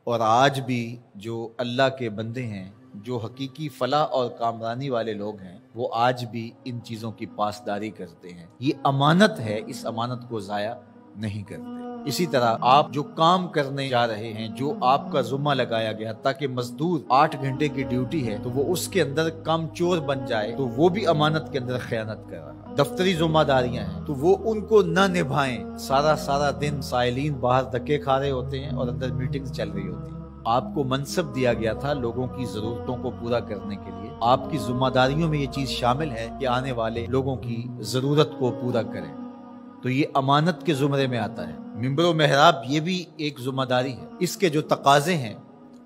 اور آج بھی جو اللہ کے بندے ہیں، جو حقیقی فلاح اور کامرانی والے لوگ ہیں، وہ آج بھی ان چیزوں کی پاسداری کرتے ہیں۔ یہ امانت ہے، اس امانت کو ضائع نہیں کرتے۔ اسی طرح آپ جو کام کرنے جا رہے ہیں، جو آپ کا ذمہ لگایا گیا تاکہ مزدور 8 گھنٹے کی ڈیوٹی ہے تو وہ اس کے اندر کام چور بن جائے تو وہ بھی امانت کے اندر خیانت کر رہا ہے۔ دفتری ذمہ داریاں ہیں تو وہ ان کو نہ نبھائیں، سارا دن سائلین باہر دھکے کھا رہے ہوتے ہیں اور اندر میٹنگز چل رہی ہوتی ہیں۔ آپ کو منصب دیا گیا تھا لوگوں کی ضرورتوں کو پورا کرنے کے لیے، آپ کی ذمہ داریوں میں یہ چیز شامل ہے کہ آنے والے لوگوں کی ضرورت کو پورا کریں، تو یہ امانت کے زمرے میں آتا ہے۔ ممبر و محراب یہ بھی ایک ذمہ داری ہے، اس کے جو تقاضے ہیں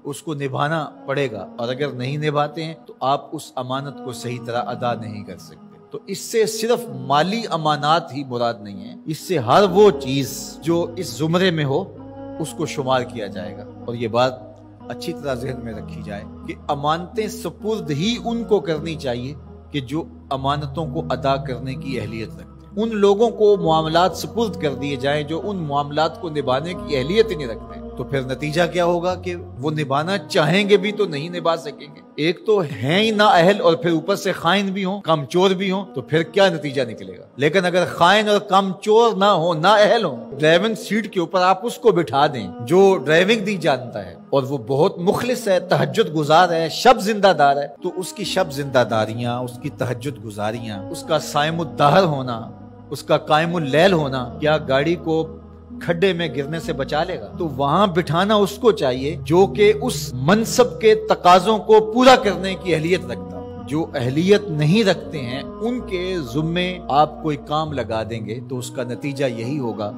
اس کو نبھانا پڑے گا، اور اگر نہیں نبھاتے ہیں تو آپ اس امانت کو صحیح طرح ادا نہیں کر سکتے۔ تو اس سے صرف مالی امانات ہی مراد نہیں ہے، اس سے ہر وہ چیز جو اس زمرے میں ہو اس کو شمار کیا جائے گا۔ اور یہ بات اچھی طرح ذہن میں رکھی جائے کہ امانتیں سپرد ہی ان کو کرنی چاہیے کہ جو امانتوں کو ادا کرنے کی اہلیت رکھتے ہیں۔ ان لوگوں کو معاملات سپرد کر دیے جائیں جو ان معاملات کو نبھانے کی اہلیت ہی نہیں رکھتے، تو پھر نتیجہ کیا ہوگا کہ وہ نبھانا چاہیں گے بھی تو نہیں نبھا سکیں گے۔ ایک تو ہیں ہی نااہل اور پھر اوپر سے خائن بھی ہوں، کم چور بھی ہوں، تو پھر کیا نتیجہ نکلے گا؟ لیکن اگر خائن اور کم چور نہ ہو، نااہل ہوں، ڈرائیونگ سیٹ کے اوپر آپ اس کو بٹھا دیں جو ڈرائیونگ نہیں جانتا ہے اور وہ بہت مخلص ہے، تہجد گزار ہے، شب زندہ دار ہے، تو اس کی شب زندہ داریاں، اس کی تہجد گزاریاں، اس کا صائم الدہر ہونا، اس کا قائم اللیل ہونا کیا گاڑی کو کھڈے میں گرنے سے بچا لے گا؟ تو وہاں بٹھانا اس کو چاہیے جو کہ اس منصب کے تقاضوں کو پورا کرنے کی اہلیت رکھتا ہو۔ جو اہلیت نہیں رکھتے ہیں ان کے ذمے آپ کوئی کام لگا دیں گے تو اس کا نتیجہ یہی ہوگا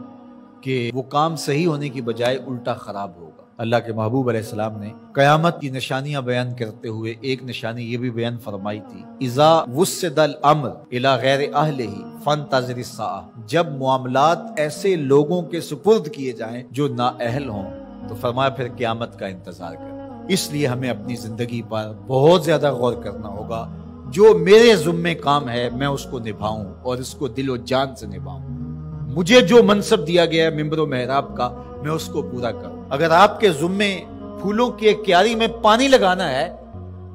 کہ وہ کام صحیح ہونے کی بجائے الٹا خراب ہوگا۔ اللہ کے محبوب علیہ السلام نے قیامت کی نشانیاں بیان کرتے ہوئے ایک نشانی یہ بھی بیان فرمائی تھی، اذا وسد الامر الی غیر اہلہ فانتظر الساعہ، جب معاملات ایسے لوگوں کے سپرد کیے جائیں جو نااہل ہوں تو فرمایا پھر قیامت کا انتظار کر۔ اس لیے ہمیں اپنی زندگی پر بہت زیادہ غور کرنا ہوگا، جو میرے ذمے کام ہے میں اس کو نبھاؤں اور اس کو دل و جان سے نبھاؤں۔ مجھے جو منصب دیا گیا ہے ممبر و محراب کا، میں اس کو پورا کروں۔ اگر آپ کے ذمے پھولوں کی ایک کیاری میں پانی لگانا ہے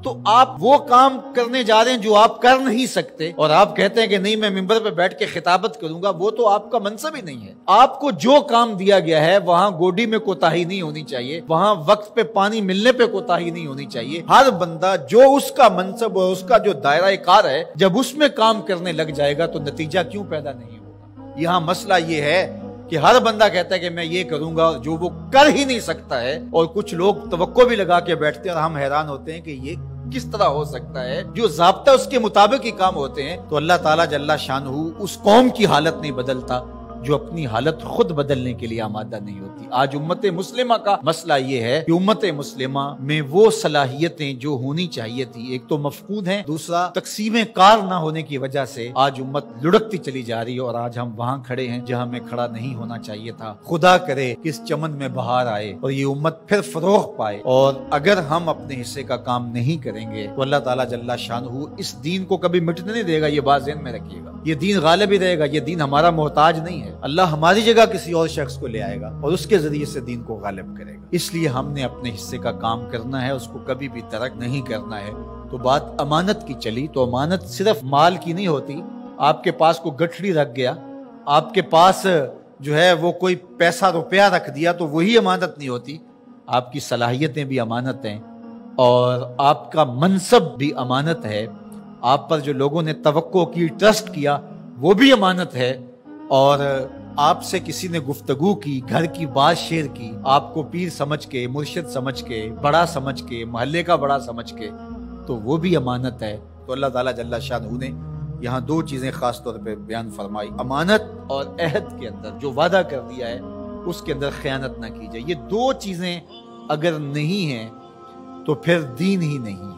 تو آپ وہ کام کرنے جا رہے ہیں جو آپ کر نہیں سکتے، اور آپ کہتے ہیں کہ نہیں میں ممبر پہ بیٹھ کے خطابت کروں گا، وہ تو آپ کا منصب ہی نہیں ہے۔ آپ کو جو کام دیا گیا ہے وہاں گوڈی میں کوتاہی نہیں ہونی چاہیے، وہاں وقت پہ پانی ملنے پہ کوتاہی نہیں ہونی چاہیے۔ ہر بندہ جو اس کا منصب اور اس کا جو دائرہ کار ہے، جب اس میں کام کرنے لگ جائے گا تو نتیجہ کیوں پیدا نہیں ہوگا؟ یہاں مسئلہ یہ ہے کہ ہر بندہ کہتا ہے کہ میں یہ کروں گا جو وہ کر ہی نہیں سکتا ہے، اور کچھ لوگ توقع بھی لگا کے بیٹھتے ہیں اور ہم حیران ہوتے ہیں کہ یہ کس طرح ہو سکتا ہے، جو ضابطہ اس کے مطابق ہی کام ہوتے ہیں۔ تو اللہ تعالیٰ جل شانہ اس قوم کی حالت نہیں بدلتا جو اپنی حالت خود بدلنے کے لیے آمادہ نہیں ہوتی۔ آج امت مسلمہ کا مسئلہ یہ ہے کہ امت مسلمہ میں وہ صلاحیتیں جو ہونی چاہیے تھی ایک تو مفقود ہیں، دوسرا تقسیم کار نہ ہونے کی وجہ سے آج امت لڑکتی چلی جا رہی ہے، اور آج ہم وہاں کھڑے ہیں جہاں میں کھڑا نہیں ہونا چاہیے تھا۔ خدا کرے کہ اس چمن میں بہار آئے اور یہ امت پھر فروغ پائے، اور اگر ہم اپنے حصے کا کام نہیں کریں گے تو اللہ تعالیٰ جل شانہ اس دین کو کبھی مٹنے نہیں دے گا۔ یہ بات ذہن میں رکھیے گا، یہ دین غالب ہی رہے گا، یہ دین ہمارا محتاج نہیں ہے۔ اللہ ہماری جگہ کسی اور شخص کو لے آئے گا اور اس کے ذریعے سے دین کو غالب کرے گا۔ اس لیے ہم نے اپنے حصے کا کام کرنا ہے، اس کو کبھی بھی ترک نہیں کرنا ہے۔ تو بات امانت کی چلی، تو امانت صرف مال کی نہیں ہوتی۔ آپ کے پاس کوئی گٹھڑی رکھ گیا، آپ کے پاس جو ہے وہ کوئی پیسہ روپیہ رکھ دیا تو وہی امانت نہیں ہوتی۔ آپ کی صلاحیتیں بھی امانت ہیں، اور آپ کا منصب بھی امانت ہے۔ آپ پر جو لوگوں نے توقع کی، ٹرسٹ کیا، وہ بھی امانت ہے۔ اور آپ سے کسی نے گفتگو کی، گھر کی بات شیئر کی، آپ کو پیر سمجھ کے، مرشد سمجھ کے، بڑا سمجھ کے، محلے کا بڑا سمجھ کے، تو وہ بھی امانت ہے۔ تو اللہ تعالیٰ جل شانہ نے یہاں دو چیزیں خاص طور پہ بیان فرمائی، امانت اور عہد کے اندر جو وعدہ کر دیا ہے اس کے اندر خیانت نہ کی جائے۔ یہ دو چیزیں اگر نہیں ہیں تو پھر دین ہی نہیں ہے۔